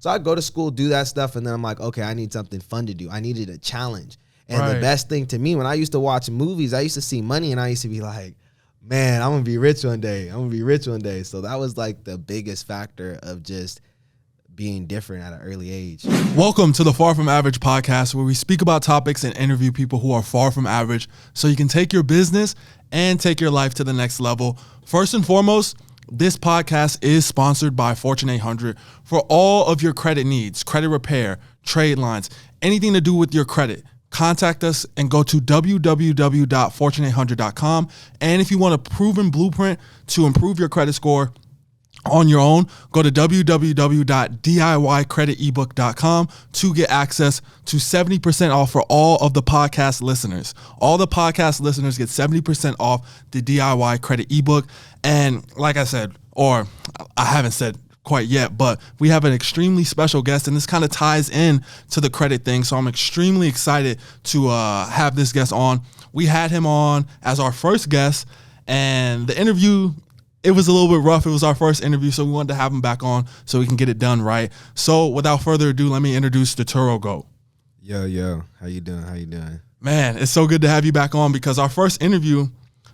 So I go to school, do that stuff, and then I'm like, okay, I need something fun to do. I needed a challenge. And the best thing to me, when I used to watch movies, I used to see money, and I used to be like, man, I'm going to be rich one day. I'm going to be rich one day. So that was like the biggest factor of just being different at an early age. Welcome to the Far From Average podcast, where we speak about topics and interview people who are far from average so you can take your business and take your life to the next level. First and foremost, this podcast is sponsored by Fortune 800 for all of your credit needs, credit repair, trade lines, anything to do with your credit. Contact us and go to www.fortune800.com. And if you want a proven blueprint to improve your credit score on your own, go to www.diycreditebook.com to get access to 70% off for all of the podcast listeners. All the podcast listeners get 70% off the DIY credit ebook. And like I said, or I haven't said quite yet, but we have an extremely special guest, and this kind of ties in to the credit thing. So I'm extremely excited to have this guest on. We had him on as our first guest, and the interview, it was a little bit rough. It was our first interview, so we wanted to have him back on so we can get it done right. So without further ado, let me introduce the TURO Goat. Yo, how you doing? Man, it's so good to have you back on, because our first interview,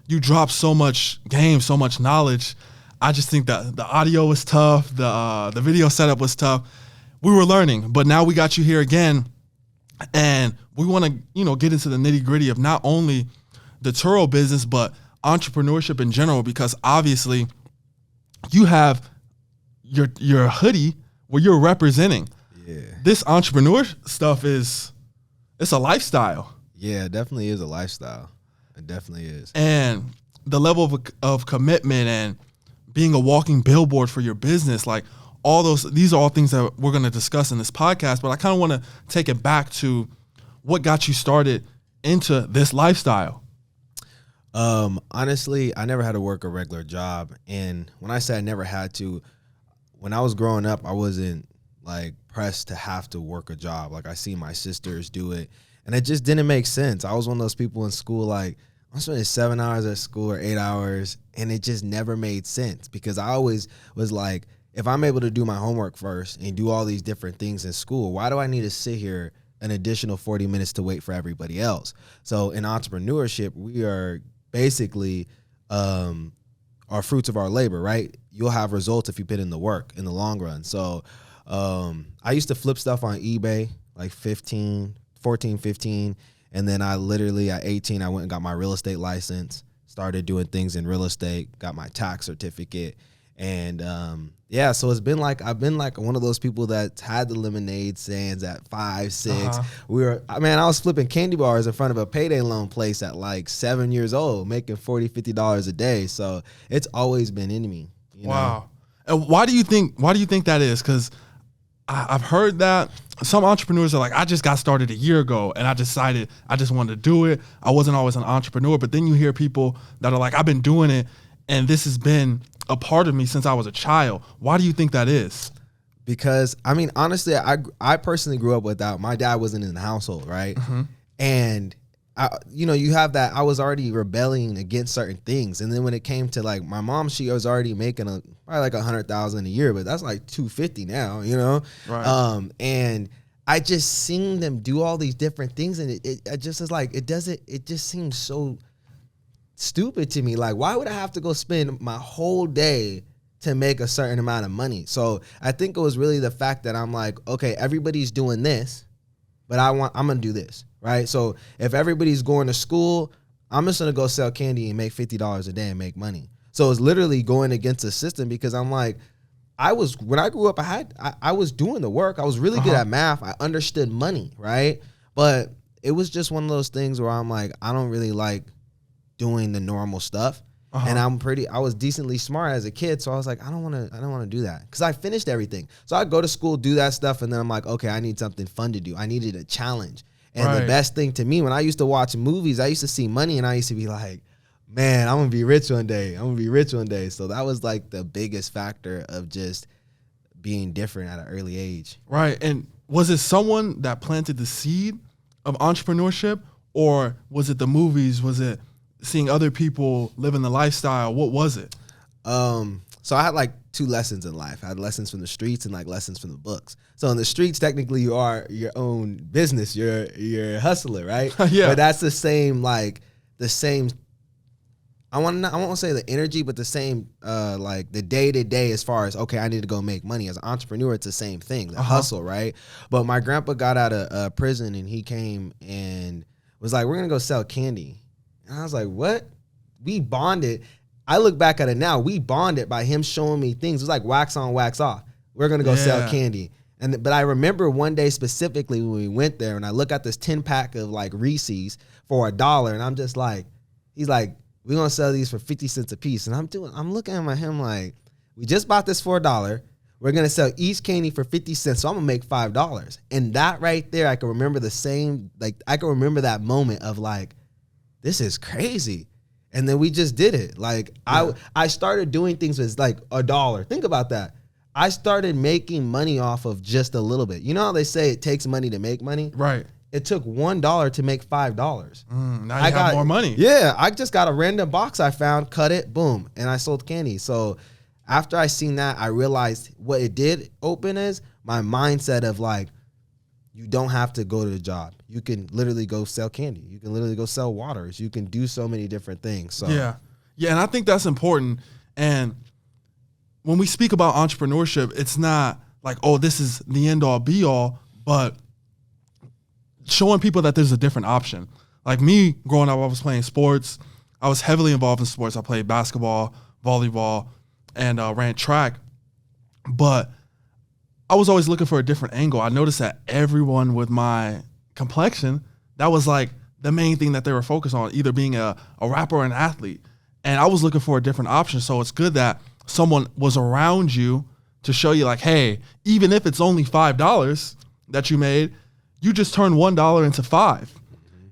you dropped so much game, so much knowledge. I just think that the audio was tough. The video setup was tough. We were learning, but now we got you here again, and we want to, get into the nitty gritty of not only the TURO business, but entrepreneurship in general, because obviously you have your hoodie where you're representing. Yeah. This entrepreneur stuff it's a lifestyle. Yeah, it definitely is a lifestyle. It definitely is. And the level of commitment and being a walking billboard for your business, like these are all things that we're going to discuss in this podcast, but I kind of want to take it back to what got you started into this lifestyle. Honestly, I never had to work a regular job. And when I say I never had to, when I was growing up, I wasn't like pressed to have to work a job. Like I see my sisters do it, and it just didn't make sense. I was one of those people in school, like I'm spending 7 hours at school or 8 hours, and it just never made sense, because I always was like, if I'm able to do my homework first and do all these different things in school, why do I need to sit here an additional 40 minutes to wait for everybody else? So in entrepreneurship, we are basically our fruits of our labor, right? You'll have results if you put in the work in the long run. So I used to flip stuff on eBay, like 14, 15. And then I literally at 18, I went and got my real estate license, started doing things in real estate, got my tax certificate. And so it's been like, I've been like one of those people that had the lemonade stands at 5, 6. I was flipping candy bars in front of a payday loan place at like 7 years old, making $40, $50 a day. So it's always been in me. Wow. And why do you think that is? Because I've heard that some entrepreneurs are like, I just got started a year ago and I decided I just wanted to do it. I wasn't always an entrepreneur. But then you hear people that are like, I've been doing it and this has been a part of me since I was a child. Why do you think that is? Because, honestly, I personally grew up without, my dad wasn't in the household, right? Mm-hmm. And, you have that, I was already rebelling against certain things. And then when it came to like my mom, she was already making probably like $100,000 a year, but that's like $250 now, Right. And I just seen them do all these different things, and it just is like, it just seems so stupid to me. Like, why would I have to go spend my whole day to make a certain amount of money? So I think it was really the fact that I'm like, okay, everybody's doing this, but I'm gonna do this, right? So if everybody's going to school, I'm just gonna go sell candy and make $50 a day and make money. So it's literally going against the system, because I'm like, when I grew up, I was doing the work. I was really good at math. I understood money, right? But it was just one of those things where I'm like, I don't really like doing the normal stuff. And I was decently smart as a kid, so I was like, I don't want to do that, because I finished everything. So I go to school, do that stuff, and then I'm like, okay, I need something fun to do. I needed a challenge. And the best thing to me, when I used to watch movies, I used to see money, and I used to be like, man, I'm gonna be rich one day. So that was like the biggest factor of just being different at an early age. Right. And was it someone that planted the seed of entrepreneurship, or was it the movies? Was it seeing other people living the lifestyle? What was it? So I had like two lessons in life. I had lessons from the streets and like lessons from the books. So in the streets, technically you are your own business. You're a hustler, right? Yeah. But that's the same, I won't say the energy, but the same, like the day to day as far as, okay, I need to go make money. As an entrepreneur, it's the same thing, the hustle, right? But my grandpa got out of prison and he came and was like, we're going to go sell candy. And I was like, what? We bonded. I look back at it now. We bonded by him showing me things. It was like wax on, wax off. We're going to go sell candy. But I remember one day specifically when we went there and I look at this 10-pack of like Reese's for $1. And I'm just like, he's like, we're going to sell these for 50 cents a piece. And I'm looking at him like, we just bought this for $1. We're going to sell each candy for 50 cents. So I'm going to make $5. And that right there, I can remember I can remember that moment of like, this is crazy. And then we just did it. Like I started doing things with like $1. Think about that. I started making money off of just a little bit. You know how they say it takes money to make money? Right. It took $1 to make $5. Now you have more money. Yeah, I just got a random box I found, cut it, boom, and I sold candy. So after I seen that, I realized what it did open is my mindset of like, you don't have to go to the job. You can literally go sell candy. You can literally go sell waters. You can do so many different things. So yeah, and I think that's important. And when we speak about entrepreneurship, it's not like, oh, this is the end all be all, but showing people that there's a different option. Like me growing up, I was playing sports. I was heavily involved in sports. I played basketball, volleyball, and ran track. But I was always looking for a different angle. I noticed that everyone with my complexion, that was like the main thing that they were focused on, either being a rapper or an athlete. And I was looking for a different option. So it's good that someone was around you to show you like, hey, even if it's only $5 that you made, you just turn $1 into $5.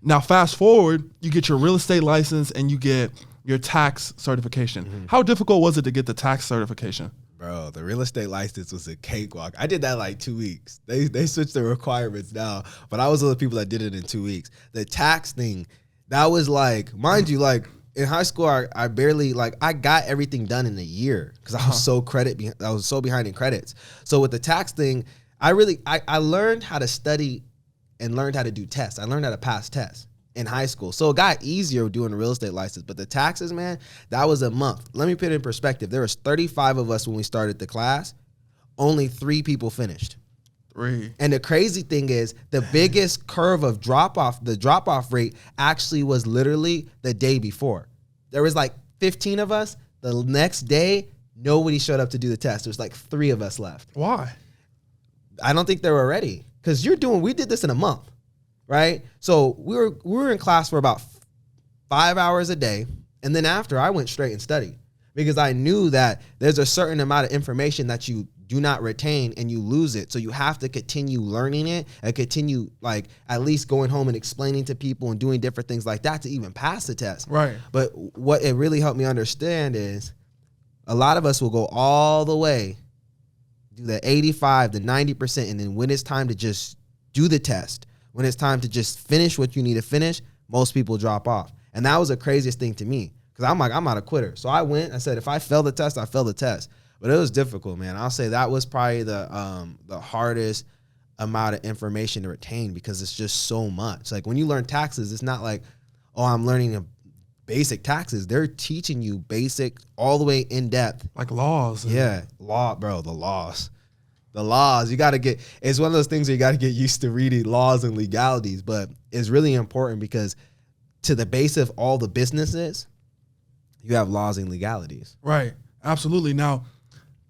Now, fast forward, you get your real estate license and you get your tax certification. How difficult was it to get the tax certification? Bro, the real estate license was a cakewalk. I did that in like 2 weeks. They switched the requirements now, but I was one of the people that did it in 2 weeks. The tax thing, that was like, mind you, like in high school, I barely, like I got everything done in a year because I was so behind in credits. So with the tax thing, I learned how to study and learned how to do tests. I learned how to pass tests in high school. So it got easier doing a real estate license. But the taxes, man, that was a month. Let me put it in perspective. There was 35 of us when we started the class. Only 3 people finished. 3. And the crazy thing is the biggest curve of the drop-off rate actually was literally the day before. There was like 15 of us. The next day, nobody showed up to do the test. There's like 3 of us left. Why? I don't think they were ready. Because we did this in a month, right? So we were in class for about 5 hours a day. And then after, I went straight and studied. Because I knew that there's a certain amount of information that you do not retain and you lose it. So you have to continue learning it and continue like at least going home and explaining to people and doing different things like that to even pass the test. Right. But what it really helped me understand is a lot of us will go all the way, do the 85, the 90%, and then when it's time to just do the test, when it's time to just finish what you need to finish, most people drop off. And that was the craziest thing to me because I'm like, I'm not a quitter. So I went, I said, if I fail the test, I fail the test. But it was difficult, man. I'll say that was probably the hardest amount of information to retain because it's just so much. Like when you learn taxes, it's not like, oh, I'm learning basic taxes. They're teaching you basic all the way in depth. Like laws. Yeah. The laws. The laws. It's one of those things where you got to get used to reading laws and legalities, but it's really important because to the base of all the businesses, you have laws and legalities. Right. Absolutely. Now,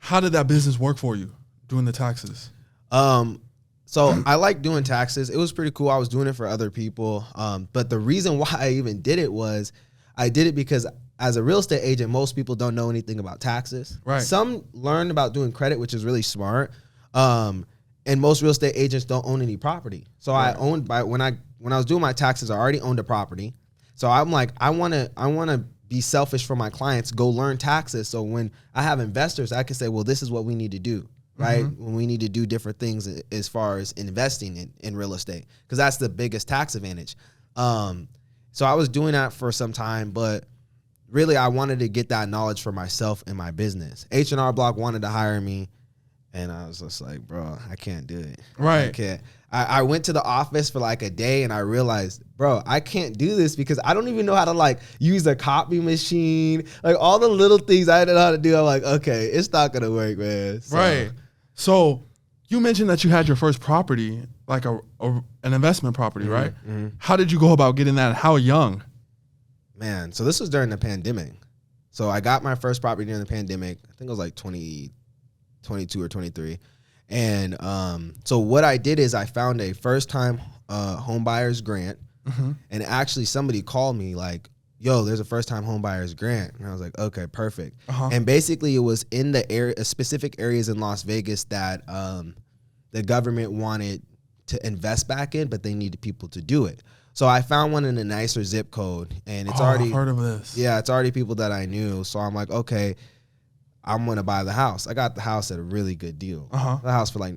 how did that business work for you doing the taxes? So I like doing taxes. It was pretty cool. I was doing it for other people. But the reason why I even did it was I did it because as a real estate agent, most people don't know anything about taxes. Right. Some learn about doing credit, which is really smart. And most real estate agents don't own any property. So right. When I was doing my taxes, I already owned a property. So I'm like, I want to be selfish for my clients, go learn taxes. So when I have investors, I can say, well, this is what we need to do, right? Mm-hmm. When we need to do different things as far as investing in real estate, because that's the biggest tax advantage. So I was doing that for some time, but really I wanted to get that knowledge for myself and my business. H&R Block wanted to hire me, and I was just like, bro, I can't do it. Right. I can't. I went to the office for like a day, and I realized, bro, I can't do this because I don't even know how to like use a copy machine. Like all the little things I didn't know how to do. I'm like, okay, it's not gonna work, man. So, right. So you mentioned that you had your first property, like an investment property, right? Mm-hmm. How did you go about getting that? How young? Man, so this was during the pandemic. So I got my first property during the pandemic. I think it was like 2022 or 23. And so what I did is I found a first-time home buyer's grant. Mm-hmm. And actually somebody called me like, yo, there's a first-time home buyer's grant. And I was like, okay, perfect. Uh-huh. And basically it was in the area, specific areas in Las Vegas that the government wanted to invest back in, but they needed people to do it. So I found one in a nicer zip code, and it's already I've heard of this. Yeah, it's already people that I knew. So I'm like, okay, I'm gonna buy the house. I got the house at a really good deal. The house for like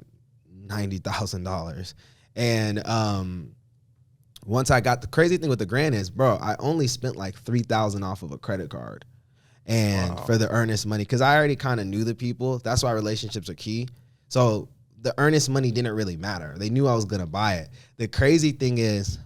$90,000. And once I got, the crazy thing with the grant is, bro, I only spent like $3,000 off of a credit card, and for the earnest money, because I already kind of knew the people. That's why relationships are key. So the earnest money didn't really matter. They knew I was gonna buy it. The crazy thing is,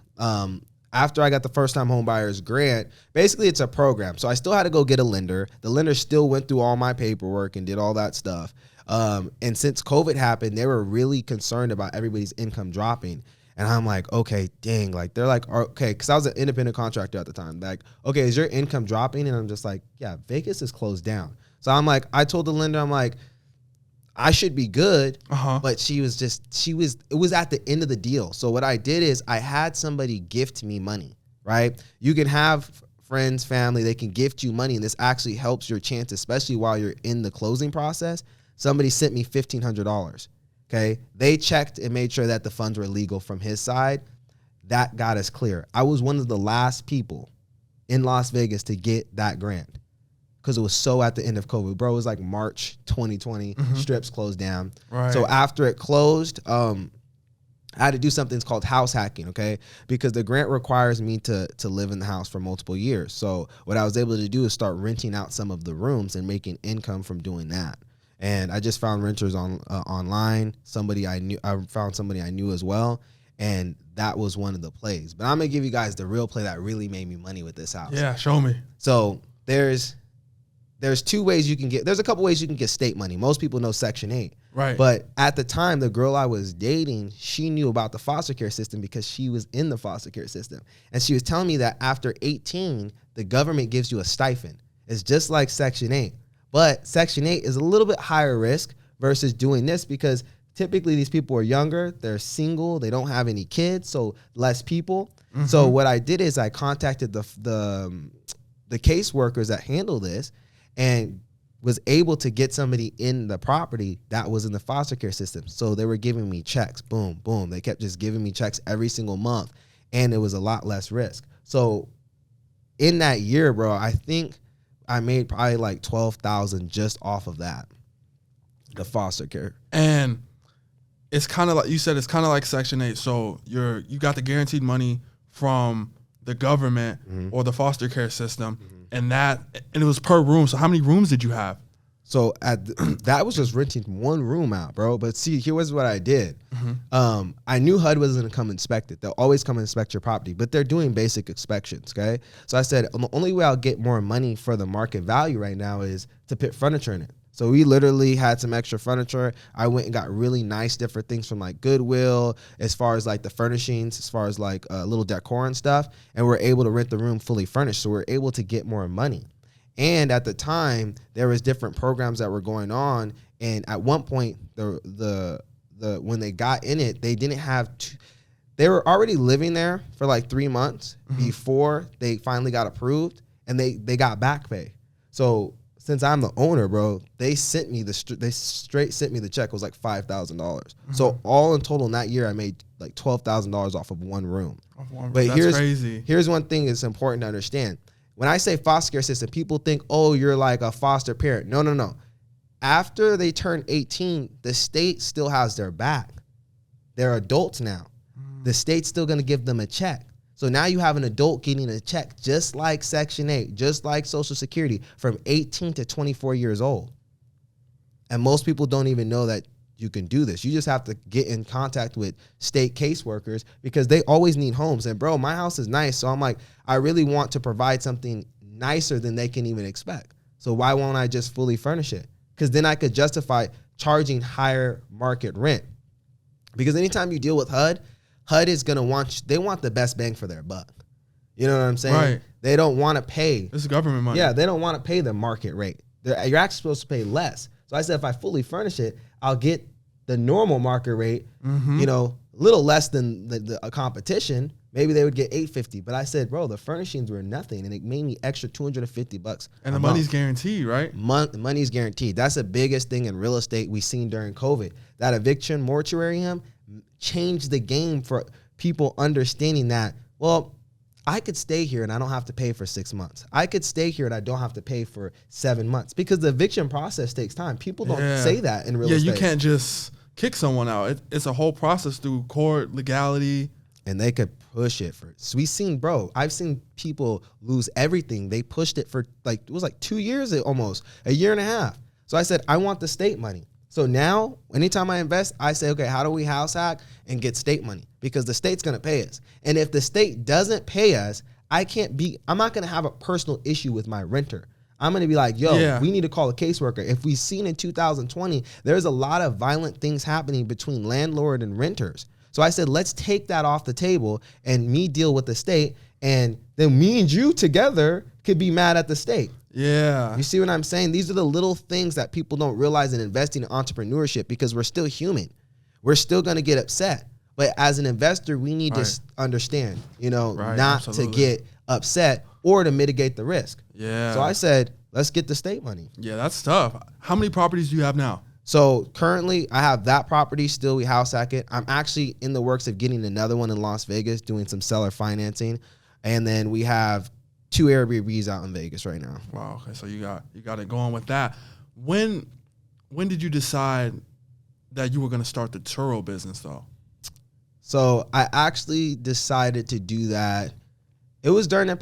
after I got the first time home buyer's grant, basically it's a program. So I still had to go get a lender. The lender still went through all my paperwork and did all that stuff. And since COVID happened, they were really concerned about everybody's income dropping. And I'm like, okay, dang, like they're like, okay, because I was an independent contractor at the time. Like, okay, is your income dropping? And I'm just like, yeah, Vegas is closed down. So I'm like, I told the lender, I'm like, I should be good, but it was at the end of the deal. So what I did is I had somebody gift me money, right? You can have friends, family, they can gift you money, and this actually helps your chance, especially while you're in the closing process. Somebody sent me $1,500, okay? They checked and made sure that the funds were legal from his side. That got us clear. I was one of the last people in Las Vegas to get that grant, because it was so at the end of COVID. Bro, it was like March 2020, strips closed down. Right. So after it closed, I had to do something called house hacking, okay? Because the grant requires me to live in the house for multiple years. So what I was able to do is start renting out some of the rooms and making income from doing that. And I just found renters online. I found somebody I knew as well. And that was one of the plays. But I'm going to give you guys the real play that really made me money with this house. Yeah, show me. So there's two ways you can get, there's a couple ways you can get state money. Most people know Section 8. Right. But at the time, the girl I was dating, she knew about the foster care system because she was in the foster care system. And she was telling me that after 18, the government gives you a stipend. It's just like Section 8. But Section 8 is a little bit higher risk versus doing this, because typically these people are younger, they're single, they don't have any kids, so less people. So what I did is I contacted the caseworkers that handle this, and was able to get somebody in the property that was in the foster care system. So they were giving me checks, boom, boom. They kept just giving me checks every single month, and it was a lot less risk. So in that year, bro, I think I made probably like $12,000 just off of that, the foster care. And it's kind of like you said, it's kind of like Section 8. So you got the guaranteed money from the government or the foster care system, and it was per room. So how many rooms did you have? So that was just renting one room out, bro. But see, here was what I did. I knew HUD was going to come inspect it. They'll always come inspect your property, but they're doing basic inspections, okay? So I said, the only way I'll get more money for the market value right now is to put furniture in it. So we literally had some extra furniture. I went and got really nice different things from like Goodwill, as far as like the furnishings, as far as like little decor and stuff. And we're able to rent the room fully furnished. So we're able to get more money. And at the time, there was different programs that were going on. And at one point, the when they got in it, they didn't have they were already living there for like 3 months before they finally got approved, and they got back pay. So since I'm the owner, bro, they straight sent me the check. It was like $5,000. So all in total in that year, I made like $12,000 off of one room. But that's crazy. Here's one thing that's important to understand. When I say foster care system, people think, oh, you're like a foster parent. No. After they turn 18, the state still has their back. They're adults now. The state's still going to give them a check. So now you have an adult getting a check just like Section 8, just like Social Security from 18 to 24 years old. And most people don't even know that you can do this. You just have to get in contact with state caseworkers because they always need homes. And bro, my house is nice. So I'm like, I really want to provide something nicer than they can even expect. So why won't I just fully furnish it? Because then I could justify charging higher market rent. Because anytime you deal with HUD is going to they want the best bang for their buck. You know what I'm saying? Right. They don't want to pay. This is government money. Yeah, they don't want to pay the market rate. You're actually supposed to pay less. So I said, if I fully furnish it, I'll get the normal market rate, a little less than the competition. Maybe they would get $850. But I said, bro, the furnishings were nothing. And it made me extra $250. And the money's guaranteed, right? Money's guaranteed. That's the biggest thing in real estate we seen during COVID. That eviction moratorium changed the game for people understanding that, well, I could stay here and I don't have to pay for 6 months. I could stay here and I don't have to pay for 7 months because the eviction process takes time. People don't say that in real estate. Yeah, you can't just kick someone out. It's a whole process through court, legality. And they could push it for, so I've seen people lose everything. They pushed it for it was 2 years, almost a year and a half. So I said, I want the state money. So now, anytime I invest, I say, okay, how do we house hack and get state money? Because the state's gonna pay us. And if the state doesn't pay us, I'm not gonna have a personal issue with my renter. I'm gonna be like, yo, we need to call a caseworker. If we've seen in 2020, there's a lot of violent things happening between landlord and renters. So I said, let's take that off the table and me deal with the state. And then me and you together could be mad at the state. Yeah. You see what I'm saying? These are the little things that people don't realize in investing in entrepreneurship because we're still human. We're still going to get upset. But as an investor, we need to understand, not to get upset or to mitigate the risk. Yeah. So I said, let's get the state money. Yeah, that's tough. How many properties do you have now? So currently I have that property still. We house hack it. I'm actually in the works of getting another one in Las Vegas, doing some seller financing. And then we have 2 Airbnbs out in Vegas right now. Wow. Okay. So you got it going with that. When did you decide that you were going to start the TURO business though? So I actually decided to do that. It was during it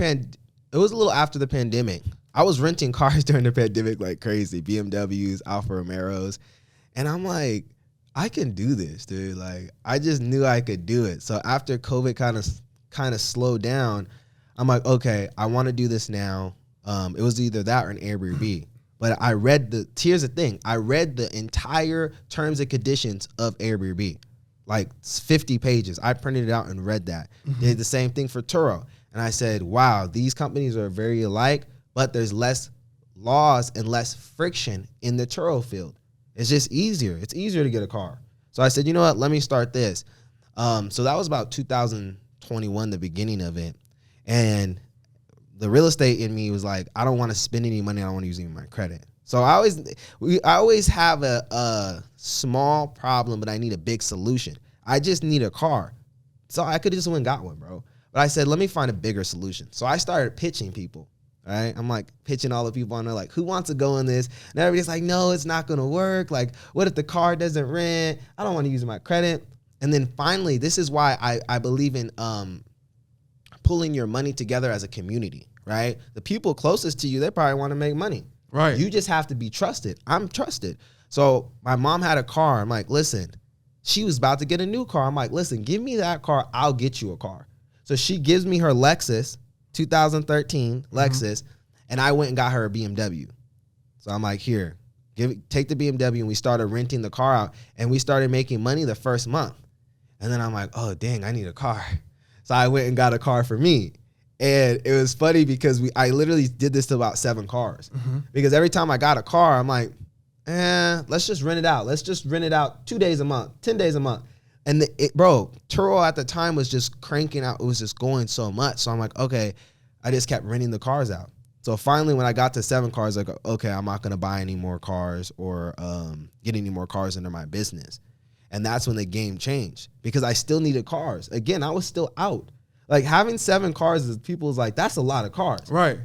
was a little after the pandemic. I was renting cars during the pandemic like crazy, BMWs, Alfa Romeos. And I'm like, I can do this, dude. Like, I just knew I could do it. So after COVID kind of slowed down, I'm like, okay, I want to do this now. It was either that or an Airbnb. But here's the thing. I read the entire terms and conditions of Airbnb, like 50 pages. I printed it out and read that. Did the same thing for TURO. And I said, wow, these companies are very alike, but there's less laws and less friction in the TURO field. It's just easier. It's easier to get a car. So I said, you know what? Let me start this. So that was about 2021, the beginning of it. And the real estate in me was like, I don't want to spend any money. I don't want to use any of my credit. So I always have a small problem, but I need a big solution. I just need a car. So I could have just went and got one, bro. But I said, let me find a bigger solution. So I started pitching people. All right. I'm like pitching all the people on there, like, who wants to go in this? And everybody's like, no, it's not going to work. Like, what if the car doesn't rent? I don't want to use my credit. And then finally, this is why I believe in pulling your money together as a community, right? The people closest to you, they probably want to make money. Right. You just have to be trusted. I'm trusted. So my mom had a car. I'm like, listen, she was about to get a new car. I'm like, listen, give me that car. I'll get you a car. So she gives me her Lexus, 2013 Lexus, and I went and got her a BMW. So I'm like, here, take the BMW, and we started renting the car out, and we started making money the first month. And then I'm like, oh, dang, I need a car. So I went and got a car for me. And it was funny because I literally did this to about 7 cars. Because every time I got a car, I'm like, let's just rent it out. Let's just rent it out 2 days a month, 10 days a month. And TURO at the time was just cranking out. It was just going so much. So I'm like, okay, I just kept renting the cars out. So finally, when I got to 7 cars, like, okay, I'm not going to buy any more cars or get any more cars into my business. And that's when the game changed because I still needed cars. Again, I was still out. Like having 7 cars, is people's like, that's a lot of cars. Right.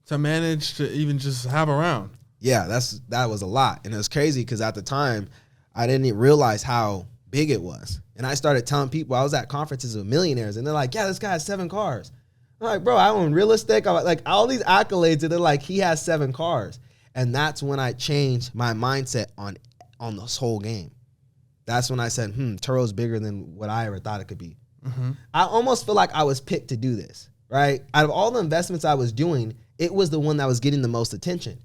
To manage to even just have around. Yeah, that was a lot. And it was crazy because at the time, I didn't realize how big it was. And I started telling people, I was at conferences with millionaires, and they're like, yeah, this guy has 7 cars. I'm like, bro, I own real estate. I'm like, all these accolades, and they're like, he has 7 cars. And that's when I changed my mindset on this whole game. That's when I said, TURO's bigger than what I ever thought it could be. Mm-hmm. I almost feel like I was picked to do this, right? Out of all the investments I was doing, it was the one that was getting the most attention.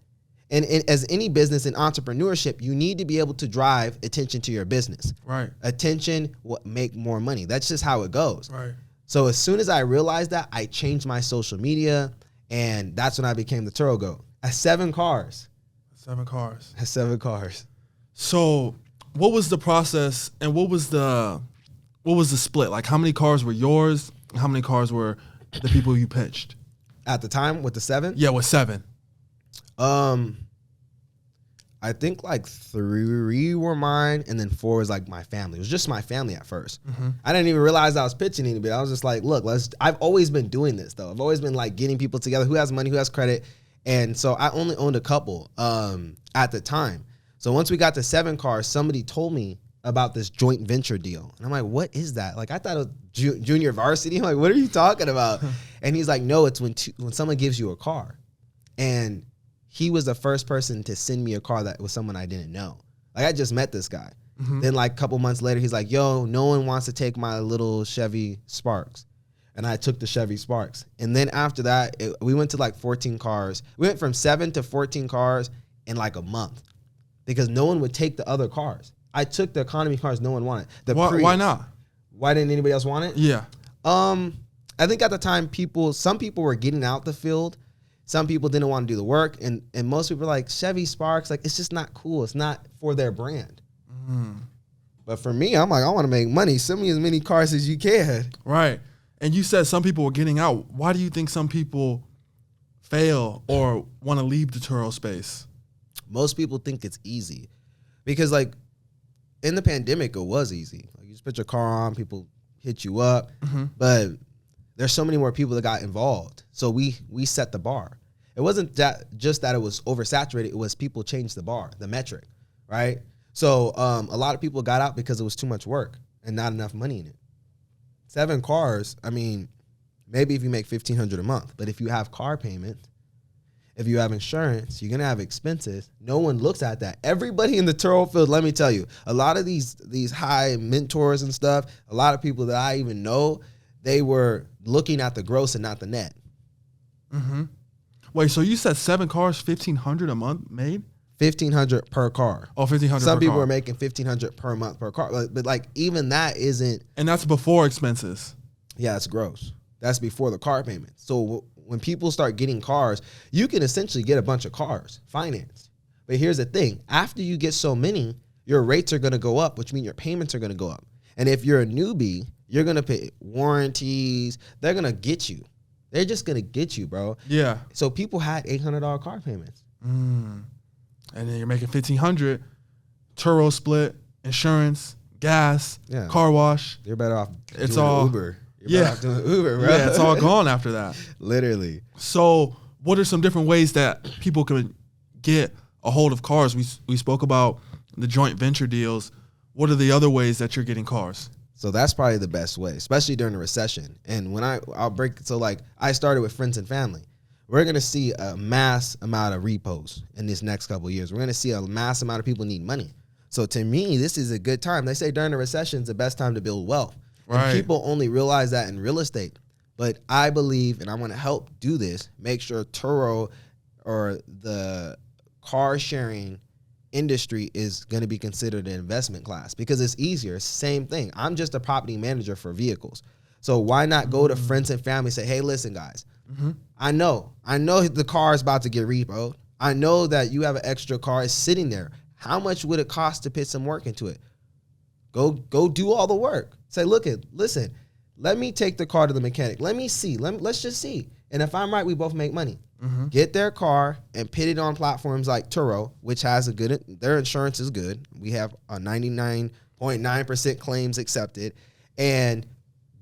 And as any business in entrepreneurship, you need to be able to drive attention to your business. Right. Attention will make more money. That's just how it goes. Right. So as soon as I realized that, I changed my social media, and that's when I became the TURO Goat. I had 7 cars. 7 cars. I had 7 cars. So what was the process, and what was the split? Like, how many cars were yours? How many cars were the people you pitched? At the time with the 7? Yeah, with 7. I think like 3 were mine, and then 4 was like my family. It was just my family at first. Mm-hmm. I didn't even realize I was pitching anybody. I was just like, look, I've always been doing this though. I've always been like getting people together who has money, who has credit. And so I only owned a couple at the time. So once we got to 7 cars, somebody told me about this joint venture deal. And I'm like, what is that? Like, I thought it was junior varsity. I'm like, what are you talking about? And he's like, no, it's when someone gives you a car. And he was the first person to send me a car that was someone I didn't know. Like, I just met this guy. Mm-hmm. Then like a couple months later, he's like, yo, no one wants to take my little Chevy Sparks. And I took the Chevy Sparks. And then after that, we went to like 14 cars. We went from 7 to 14 cars in like a month because no one would take the other cars. I took the economy cars no one wanted. Why not? Why didn't anybody else want it? Yeah. I think at the time, some people were getting out the field. Some people didn't want to do the work. And most people were like, Chevy Sparks, like, it's just not cool. It's not for their brand. Mm. But for me, I'm like, I want to make money. Send me as many cars as you can. Right. And you said some people were getting out. Why do you think some people fail or want to leave the TURO space? Most people think it's easy because, like, in the pandemic, it was easy. Like, you just put your car on, people hit you up. Mm-hmm. But there's so many more people that got involved. So we set the bar. It wasn't just that it was oversaturated. It was people changed the bar, the metric, right? So a lot of people got out because it was too much work and not enough money in it. 7 cars, I mean, maybe if you make $1,500 a month, but if you have car payments, if you have insurance, you're going to have expenses. No one looks at that. Everybody in the TURO field, let me tell you, a lot of these high mentors and stuff, a lot of people that I even know, they were looking at the gross and not the net. Mm-hmm. Wait, so you said 7 cars, $1,500 a month made? $1,500 per car. Oh, $1,500 Some people are making $1,500 per month per car, but like even that isn't. And that's before expenses. Yeah, it's gross. That's before the car payment. So when people start getting cars, you can essentially get a bunch of cars financed. But here's the thing: after you get so many, your rates are going to go up, which means your payments are going to go up. And if you're a newbie, you're going to pay warranties. They're going to get you. They're just going to get you, bro. Yeah. So people had $800 car payments. And then you're making $1,500, TURO split, insurance, gas, car wash. You're better off doing Uber. You're better off doing Uber, bro. Yeah, it's all gone after that. Literally. So what are some different ways that people can get a hold of cars? We spoke about the joint venture deals. What are the other ways that you're getting cars? So that's probably the best way, especially during a recession. And when I started with friends and family. We're going to see a mass amount of repos in this next couple of years. We're going to see a mass amount of people need money. So to me, this is a good time. They say during a recession is the best time to build wealth. Right. And people only realize that in real estate. But I believe, and I want to help do this, make sure TURO or the car sharing industry is going to be considered an investment class because it's easier. It's the same thing. I'm just a property manager for vehicles. So why not go to friends and family and say, hey, listen, guys, I know the car is about to get repoed. I know that you have an extra car is sitting there. How much would it cost to put some work into it? Go do all the work. Say, listen, let me take the car to the mechanic. Let me see. Let's just see. And if I'm right, we both make money. Mm-hmm. Get their car and put it on platforms like TURO, which has their insurance is good. We have a 99.9% claims accepted, and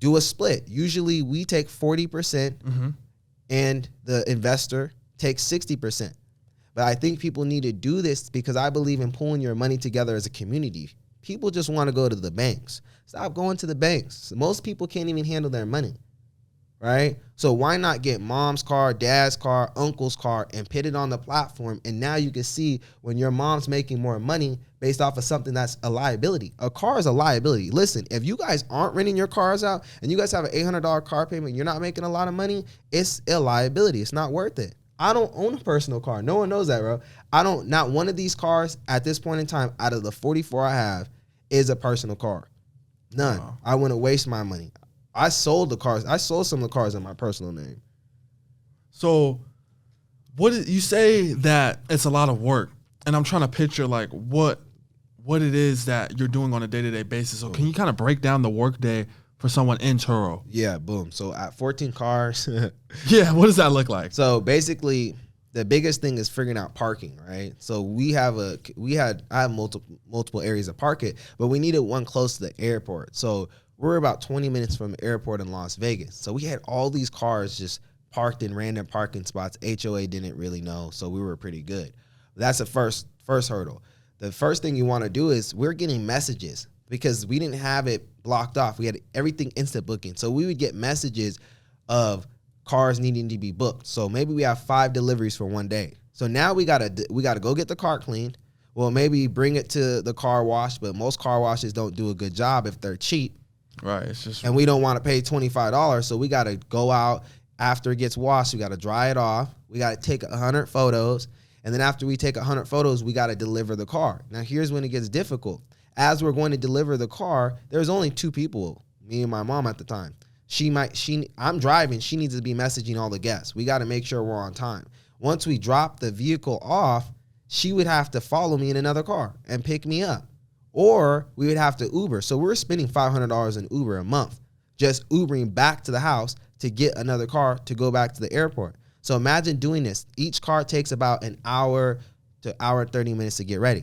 do a split. Usually we take 40%. And the investor takes 60%. But I think people need to do this because I believe in pulling your money together as a community. People just want to go to the banks. Stop going to the banks. Most people can't even handle their money, right? So why not get mom's car, dad's car, uncle's car, and put it on the platform? And now you can see when your mom's making more money based off of something that's a liability. A car is a liability. Listen, if you guys aren't renting your cars out and you guys have an $800 car payment, you're not making a lot of money, it's a liability. It's not worth it. I don't own a personal car. No one knows that, bro. Not one of these cars at this point in time out of the 44 I have is a personal car. None. Wow. I wouldn't waste my money. I sold the cars. I sold some of the cars in my personal name. So you say that it's a lot of work, and I'm trying to picture like what it is that you're doing on a day-to-day basis. So can you kind of break down the work day for someone in TURO? Yeah, boom. So at 14 cars. Yeah, what does that look like? So basically, the biggest thing is figuring out parking, right? So I have multiple areas to park it, but we needed one close to the airport. So we're about 20 minutes from the airport in Las Vegas. So we had all these cars just parked in random parking spots. HOA didn't really know, so we were pretty good. That's the first hurdle. The first thing you want to do is we're getting messages because we didn't have it blocked off. We had everything instant booking. So we would get messages of cars needing to be booked. So maybe we have 5 deliveries for one day. So now we gotta go get the car cleaned. Well, maybe bring it to the car wash, but most car washes don't do a good job if they're cheap. Right. It's just, and we don't want to pay $25. So we got to go out after it gets washed. We got to dry it off. We got to take 100 photos. And then after we take 100 photos, we got to deliver the car. Now, here's when it gets difficult. As we're going to deliver the car, there's only 2 people, me and my mom at the time. I'm driving. She needs to be messaging all the guests. We got to make sure we're on time. Once we drop the vehicle off, she would have to follow me in another car and pick me up. Or we would have to Uber. So we're spending $500 in Uber a month, just Ubering back to the house to get another car to go back to the airport. So imagine doing this. Each car takes about an hour to hour 30 minutes to get ready.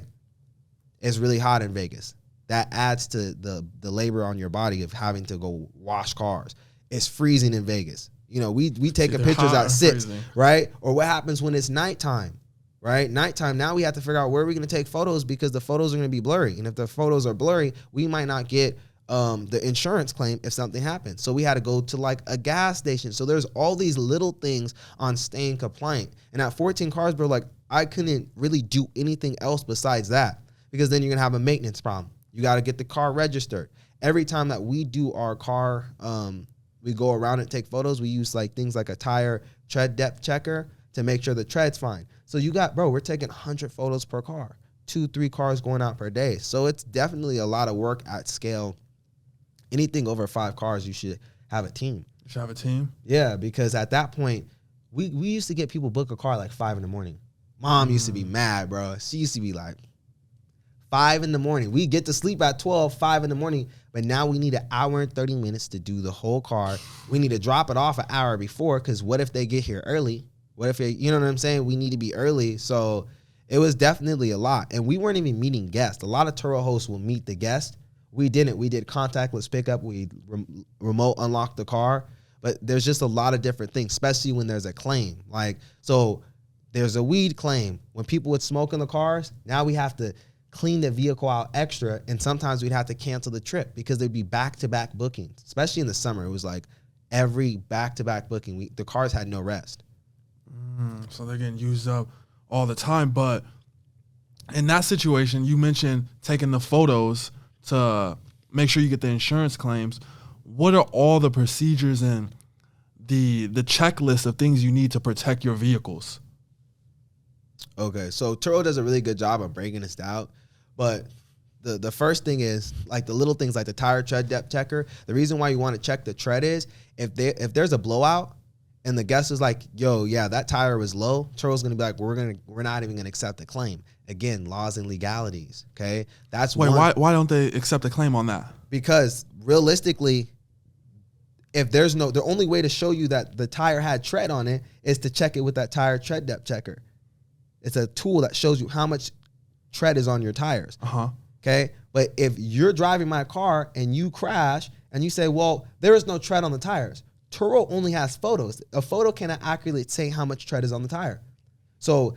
It's really hot in Vegas. That adds to the labor on your body of having to go wash cars. It's freezing in Vegas. You know, we taking pictures at 6, freezing. Right? Or what happens when it's nighttime? Right? Nighttime, now we have to figure out where we're going to take photos because the photos are going to be blurry. And if the photos are blurry, we might not get the insurance claim if something happens. So we had to go to like a gas station. So there's all these little things on staying compliant. And at 14 cars, bro, like I couldn't really do anything else besides that because then you're going to have a maintenance problem. You got to get the car registered. Every time that we do our car, we go around and take photos, we use like things like a tire tread depth checker to make sure the tread's fine. So we're taking 100 photos per car, 2-3 cars going out per day. So it's definitely a lot of work at scale. Anything over 5 cars, you should have a team. You should have a team? Yeah, because at that point, we used to get people book a car like 5 in the morning. Mom used to be mad, bro. She used to be like, 5 in the morning. We get to sleep at 12, 5 in the morning, but now we need an hour and 30 minutes to do the whole car. We need to drop it off an hour before because what if they get here early? What if you know what I'm saying? We need to be early. So it was definitely a lot. And we weren't even meeting guests. A lot of TURO hosts will meet the guest. We didn't. We did contactless pickup. We remote unlocked the car. But there's just a lot of different things, especially when there's a claim. Like, so there's a weed claim. When people would smoke in the cars, now we have to clean the vehicle out extra. And sometimes we'd have to cancel the trip because there'd be back-to-back bookings, especially in the summer. It was like every back-to-back booking, the cars had no rest. So they're getting used up all the time. But in that situation, you mentioned taking the photos to make sure you get the insurance claims. What are all the procedures and the checklist of things you need to protect your vehicles? Okay, so TURO does a really good job of breaking this down. But the first thing is like the little things like the tire tread depth checker. The reason why you want to check the tread is if there's a blowout, and the guest is like, yo, yeah, that tire was low, TURO's gonna be like, we're not even gonna accept the claim. Again, laws and legalities. Okay, that's why don't they accept a claim on that? Because realistically, if the only way to show you that the tire had tread on it is to check it with that tire tread depth checker. It's a tool that shows you how much tread is on your tires. Okay, but if you're driving my car and you crash and you say, well, there is no tread on the tires. TURO only has photos. A photo cannot accurately say how much tread is on the tire. So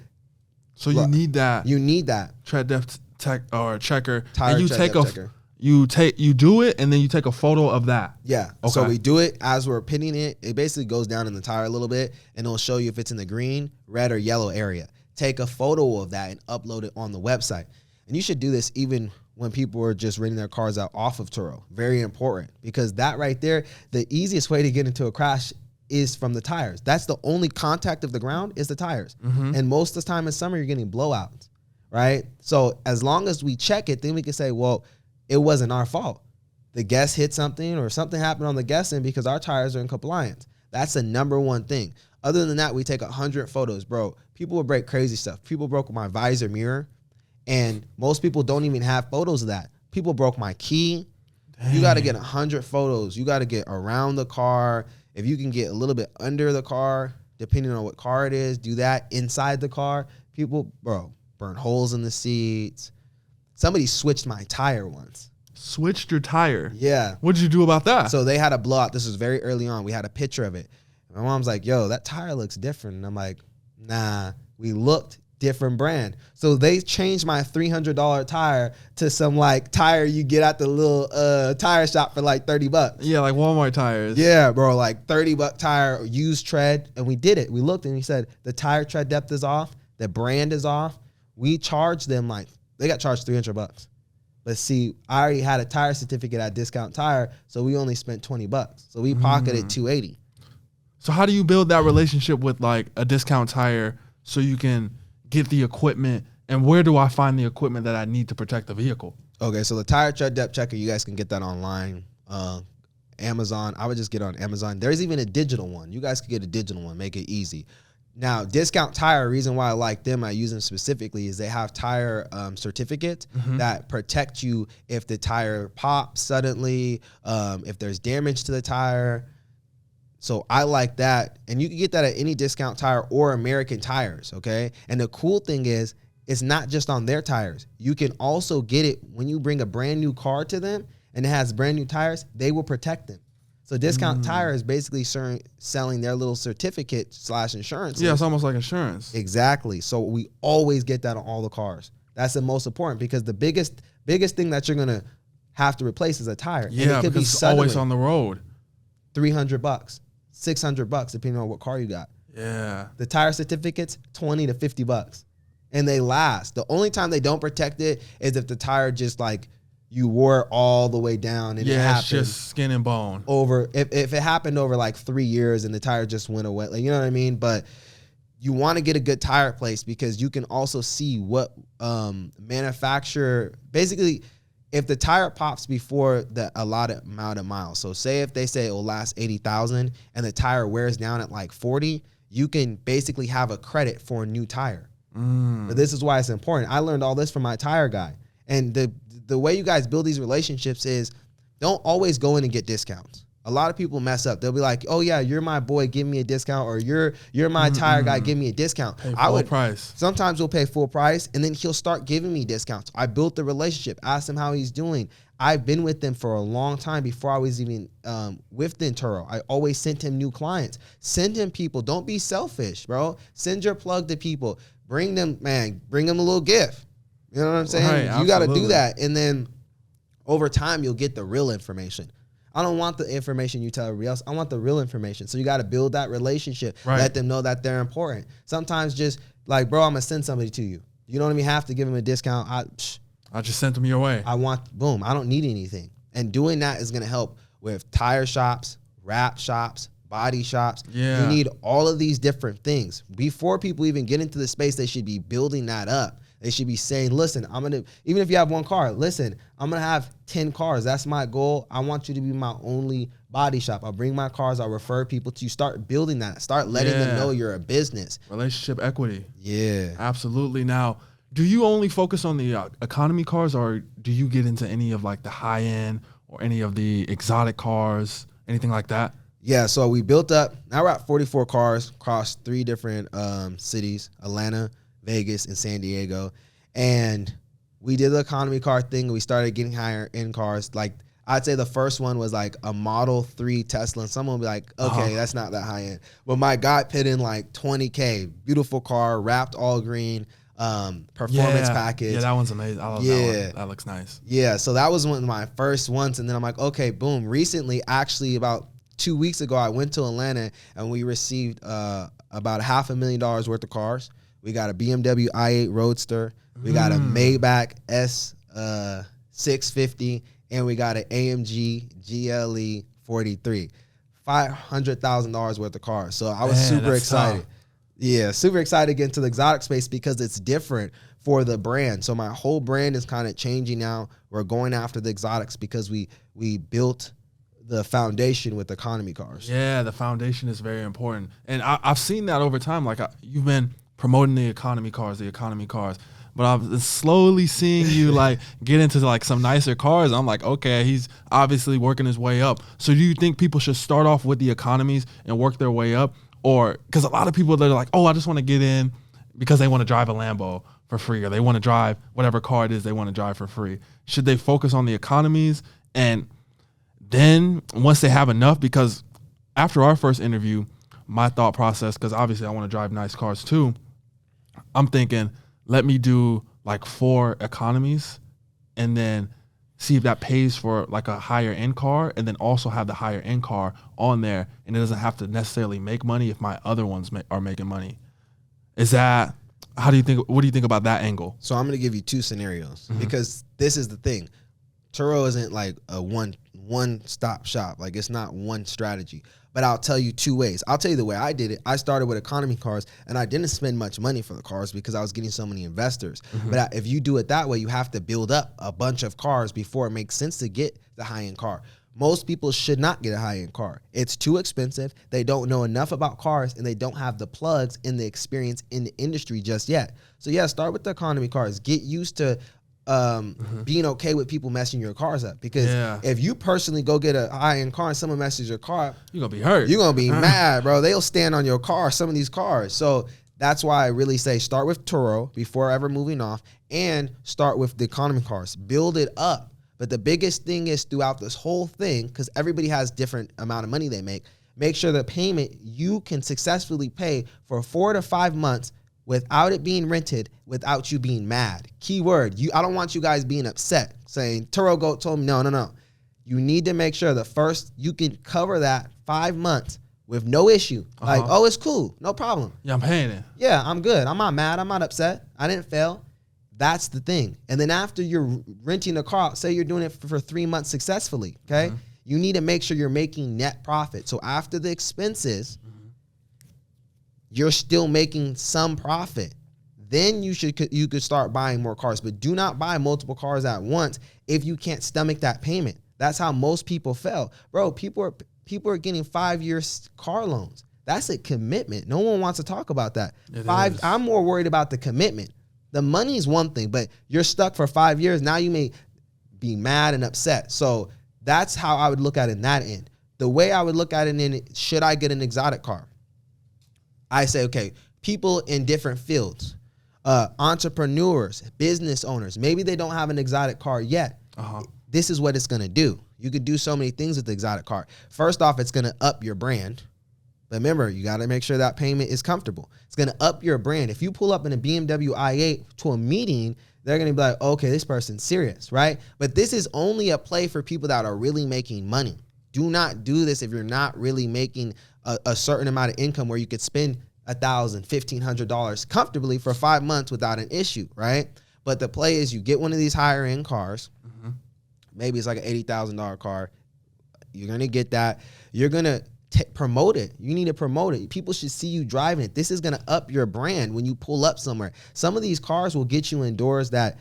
you need that. You need that tread depth tech or checker, Tire and you tread take depth a checker. you do it, and then you take a photo of that. Yeah. Okay. So we do it as we're pitting it. It basically goes down in the tire a little bit, and it'll show you if it's in the green, red, or yellow area. Take a photo of that and upload it on the website. And you should do this even when people are just renting their cars out off of Turo. Very important, because that right there, the easiest way to get into a crash is from the tires. That's the only contact of the ground is the tires. And most of the time in summer, you're getting blowouts, right? So as long as we check it, then we can say, well, it wasn't our fault. The guest hit something or something happened on the guest end because our tires are in compliance. That's the number one thing. Other than that, we take 100 photos, bro. People will break crazy stuff. People broke my visor mirror, and most people don't even have photos of that. People broke my key. Dang. You got to get 100 photos. You got to get around the car. If you can get a little bit under the car, depending on what car it is, do that inside the car. People, bro, burn holes in the seats. Somebody switched my tire once. Switched your tire? Yeah. What did you do about that? So they had a blowout. This was very early on. We had a picture of it. My mom's like, yo, that tire looks different. And I'm like, nah, we looked different brand. So they changed my $300 tire to some like tire you get at the little tire shop for like $30. Yeah, like Walmart tires. Yeah, bro, like $30 tire, used tread. And we did it. We looked and he said the tire tread depth is off. The brand is off. We charged them like, they got charged $300. But see, I already had a tire certificate at Discount Tire, so we only spent $20. So we pocketed $280. So how do you build that relationship with like a Discount Tire so you can get the equipment, and where do I find the equipment that I need to protect the vehicle? Okay, so the tire tread depth checker, you guys can get that online. Amazon, I would just get on Amazon. There's even a digital one. You guys could get a digital one, make it easy. Now, Discount Tire, reason why I like them, I use them specifically, is they have tire certificates that protect you if the tire pops suddenly, if there's damage to the tire. So I like that. And you can get that at any Discount Tire or American Tires, okay? And the cool thing is, it's not just on their tires. You can also get it when you bring a brand new car to them and it has brand new tires, they will protect them. So Discount Tire is basically selling their little certificate / insurance. Yeah, it's almost like insurance. Exactly. So we always get that on all the cars. That's the most important, because the biggest thing that you're gonna have to replace is a tire. Yeah, and it could because be it's always on the road. $300, $600, depending on what car you got. Yeah. The tire certificates, $20 to $50, and they last. The only time they don't protect it is if the tire just like you wore it all the way down and it happened. It's just skin and bone. If it happened over like 3 years and the tire just went away, like, you know what I mean? But you want to get a good tire place, because you can also see what manufacturer, basically, if the tire pops before the allotted amount of miles. So say if they say it will last 80,000 and the tire wears down at like 40, you can basically have a credit for a new tire. But this is why it's important. I learned all this from my tire guy. And the way you guys build these relationships is, don't always go in and get discounts. A lot of people mess up. They'll be like, oh yeah, you're my boy, give me a discount, or you're my tire guy, give me a discount. Pay full price. Sometimes we'll pay full price, and then he'll start giving me discounts. I built the relationship, asked him how he's doing. I've been with them for a long time before I was even with Turo. I always sent him new clients. Send him people. Don't be selfish, bro. Send your plug to people. Bring them a little gift. You know what I'm saying? Right, you got to do that. And then over time, you'll get the real information. I don't want the information you tell everybody else. I want the real information. So you got to build that relationship. Right. Let them know that they're important. Sometimes just like, bro, I'm going to send somebody to you. You don't even have to give them a discount. I just sent them your way. I don't need anything. And doing that is going to help with tire shops, wrap shops, body shops. Yeah. You need all of these different things. Before people even get into the space, they should be building that up. They should be saying, listen, even if you have one car, listen, I'm going to have 10 cars. That's my goal. I want you to be my only body shop. I'll bring my cars. I'll refer people to you. Start building that. Start letting them know you're a business. Relationship equity. Yeah. Absolutely. Now, do you only focus on the economy cars, or do you get into any of like the high end or any of the exotic cars, anything like that? Yeah, so we built up. Now we're at 44 cars across 3 different cities: Atlanta, Vegas, and San Diego. And we did the economy car thing. And we started getting higher end cars. Like, I'd say the first one was like a Model 3 Tesla. And someone would be like, okay, that's not that high end. But my guy put in like $20K. Beautiful car, wrapped all green. performance package. Yeah, that one's amazing. I love that one. That looks nice. Yeah, so that was one of my first ones. And then I'm like, okay, boom. Recently, actually about 2 weeks ago, I went to Atlanta and we received about $500,000 worth of cars. We got a BMW i8 Roadster. We got a Maybach S650. And we got an AMG GLE 43. $500,000 worth of cars. So I was super excited. Tough. Yeah, super excited to get into the exotic space because it's different for the brand. So my whole brand is kind of changing now. We're going after the exotics because we built the foundation with economy cars. Yeah, the foundation is very important. And I've seen that over time. Like you've been promoting the economy cars. But I'm slowly seeing you like get into like some nicer cars. I'm like, okay, he's obviously working his way up. So do you think people should start off with the economies and work their way up? Or because a lot of people, they're like, oh, I just want to get in because they want to drive a Lambo for free, or they want to drive whatever car it is they want to drive for free. Should they focus on the economies? And then once they have enough, because after our first interview, my thought process, because obviously I want to drive nice cars too, I'm thinking, let me do like 4 economies and then see if that pays for like a higher end car, and then also have the higher end car on there, and it doesn't have to necessarily make money if my other ones are making money. Is that, what do you think about that angle? So I'm going to give you 2 scenarios because this is the thing. Turo isn't like a one-stop shop. Like it's not one strategy. But I'll tell you 2 ways. I'll tell you the way I did it. I started with economy cars, and I didn't spend much money for the cars because I was getting so many investors. But if you do it that way, you have to build up a bunch of cars before it makes sense to get the high-end car. Most people should not get a high-end car. It's too expensive. They don't know enough about cars, and they don't have the plugs and the experience in the industry just yet. So yeah, start with the economy cars. Get used to being okay with people messing your cars up, because if you personally go get a high-end car and someone messes your car up, you're gonna be hurt. You're gonna be mad, bro. They'll stand on your car, some of these cars. So that's why I really say start with Turo before ever moving off, and start with the economy cars. Build it up. But the biggest thing is throughout this whole thing, because everybody has different amount of money they make sure the payment you can successfully pay for 4 to 5 months without it being rented, without you being mad. Keyword, I don't want you guys being upset, saying, TURO Goat told me, no. You need to make sure the first, you can cover that 5 months with no issue. Like, oh, it's cool, no problem. Yeah, I'm paying it. Yeah, I'm good. I'm not mad, I'm not upset. I didn't fail. That's the thing. And then after you're renting a car, say you're doing it for 3 months successfully, okay? You need to make sure you're making net profit. So after the expenses, you're still making some profit. Then you could start buying more cars, but do not buy multiple cars at once if you can't stomach that payment. That's how most people fail. Bro, people are getting 5-year car loans. That's a commitment. No one wants to talk about that. I'm more worried about the commitment. The money is one thing, but you're stuck for 5 years. Now you may be mad and upset. So that's how I would look at it in that end. The way I would look at it in, should I get an exotic car? I say, okay, people in different fields, entrepreneurs, business owners, maybe they don't have an exotic car yet. This is what it's going to do. You could do so many things with the exotic car. First off, it's going to up your brand. But remember, you got to make sure that payment is comfortable. It's going to up your brand. If you pull up in a BMW i8 to a meeting, they're going to be like, okay, this person's serious, right? But this is only a play for people that are really making money. Do not do this if you're not really making a certain amount of income where you could spend $1,000, $1,500 comfortably for 5 months without an issue, right? But the play is you get one of these higher end cars. Maybe it's like an $80,000 car. You're going to get that. You're going to promote it. You need to promote it. People should see you driving it. This is going to up your brand when you pull up somewhere. Some of these cars will get you indoors that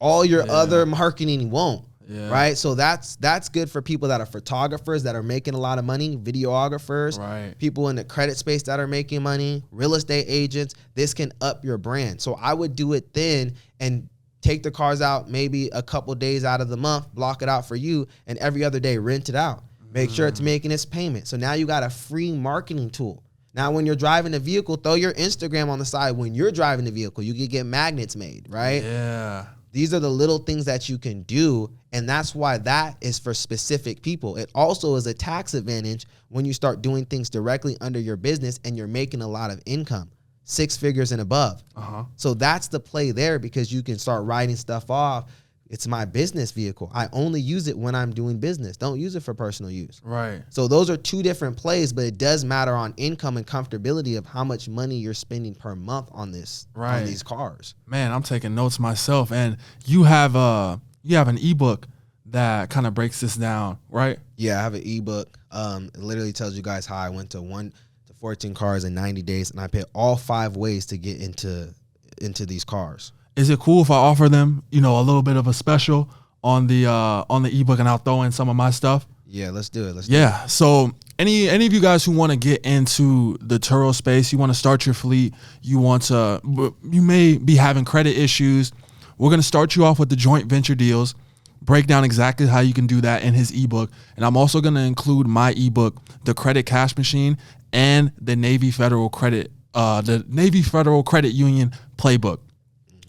all your other marketing won't. Right. So that's good for people that are photographers that are making a lot of money, videographers, people in the credit space that are making money, real estate agents. This can up your brand. So I would do it then and take the cars out maybe a couple days out of the month, block it out for you, and every other day rent it out. Make sure it's making its payment. So now you got a free marketing tool. Now, when you're driving a vehicle, throw your Instagram on the side. When you're driving the vehicle, you can get magnets made, right? Yeah. These are the little things that you can do, and that's why that is for specific people. It also is a tax advantage when you start doing things directly under your business and you're making a lot of income. 6 figures and above. So that's the play there, because you can start writing stuff off. It's my business vehicle. I only use it when I'm doing business. Don't use it for personal use. Right. So those are 2 different plays, but it does matter on income and comfortability of how much money you're spending per month on on these cars. Man, I'm taking notes myself. And you have an ebook that kind of breaks this down, right? Yeah, I have an ebook. It literally tells you guys how I went to 1 to 14 cars in 90 days, and I picked all 5 ways to get into these cars. Is it cool if I offer them, a little bit of a special on the ebook, and I'll throw in some of my stuff? Yeah, let's do it. Yeah. So any of you guys who want to get into the TURO space, you want to start your fleet, you may be having credit issues. We're going to start you off with the joint venture deals, break down exactly how you can do that in his ebook. And I'm also going to include my ebook, The Credit Cash Machine, and the Navy Federal Credit Union Playbook.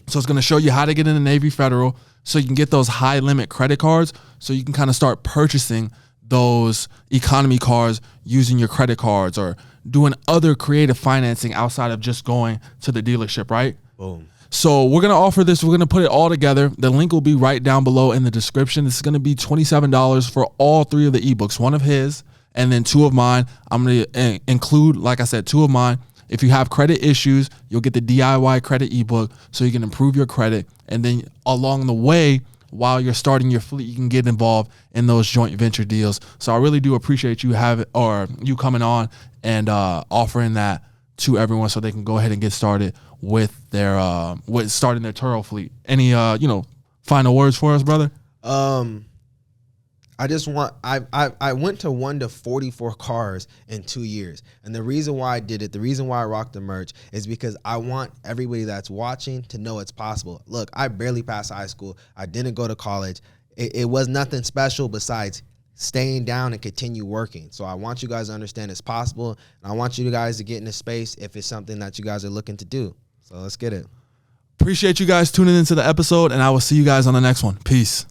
So it's going to show you how to get into Navy Federal so you can get those high limit credit cards, so you can kind of start purchasing those economy cars using your credit cards or doing other creative financing outside of just going to the dealership, right? Boom. So we're going to offer this. We're going to put it all together. The link will be right down below in the description. This is going to be $27 for all 3 of the ebooks, 1 of his and then 2 of mine. I'm going to include, like I said, 2 of mine. If you have credit issues, you'll get the DIY credit ebook so you can improve your credit. And then along the way, while you're starting your fleet, you can get involved in those joint venture deals. So I really do appreciate you you coming on and offering that to everyone so they can go ahead and get started with their starting their TURO fleet. Any final words for us, brother? I went to 1 to 44 cars in 2 years. And the reason why I did it, the reason why I rock the merch, is because I want everybody that's watching to know it's possible. Look, I barely passed high school. I didn't go to college. It was nothing special besides staying down and continue working. So I want you guys to understand it's possible. And I want you guys to get into space if it's something that you guys are looking to do. So let's get it. Appreciate you guys tuning into the episode, and I will see you guys on the next one. Peace.